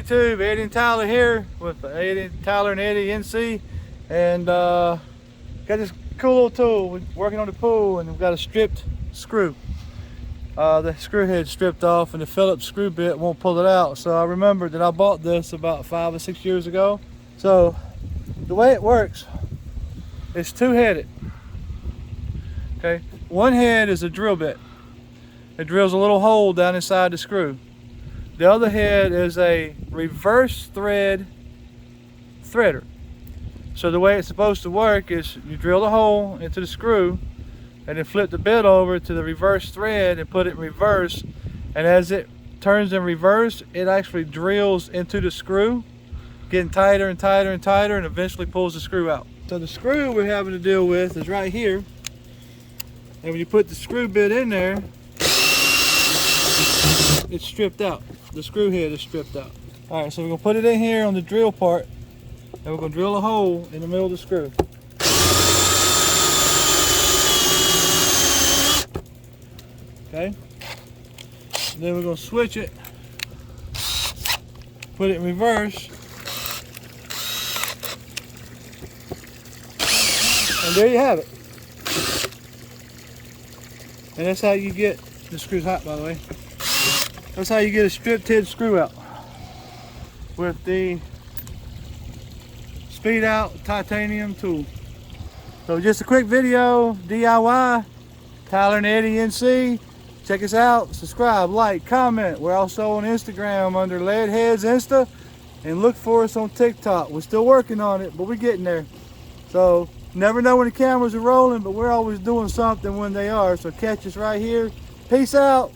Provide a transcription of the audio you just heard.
YouTube? Eddie and Tyler here with Tyler and Eddie NC, and got this cool little tool. We're working on the pool, and we've got a stripped screw. The screw head stripped off, and the Phillips screw bit won't pull it out. So I remembered that I bought this about 5 or 6 years ago. So the way it works, it's two-headed. Okay, one head is a drill bit. It drills a little hole down inside the screw. The other head is a reverse thread threader. So the way it's supposed to work is you drill the hole into the screw and then flip the bit over to the reverse thread and put it in reverse. And as it turns in reverse, it actually drills into the screw, getting tighter and tighter and tighter, and eventually pulls the screw out. So the screw we're having to deal with is right here. And when you put the screw bit in there, it's stripped out. The screw head is stripped out. All right, so we're gonna put it in here on the drill part, and we're gonna drill a hole in the middle of the screw. Okay. And then we're gonna switch it, put it in reverse, and there you have it. And that's how you get, the screw's hot by the way, that's how you get a stripped head screw out with the speed out titanium tool. So just a quick video, DIY, Tyler and Eddie NC. Check us out, subscribe, like, comment. We're also on Instagram under Leadheads Insta, and look for us on TikTok. We're still working on it, but we're getting there. So never know when the cameras are rolling, but we're always doing something when they are. So catch us right here. Peace out.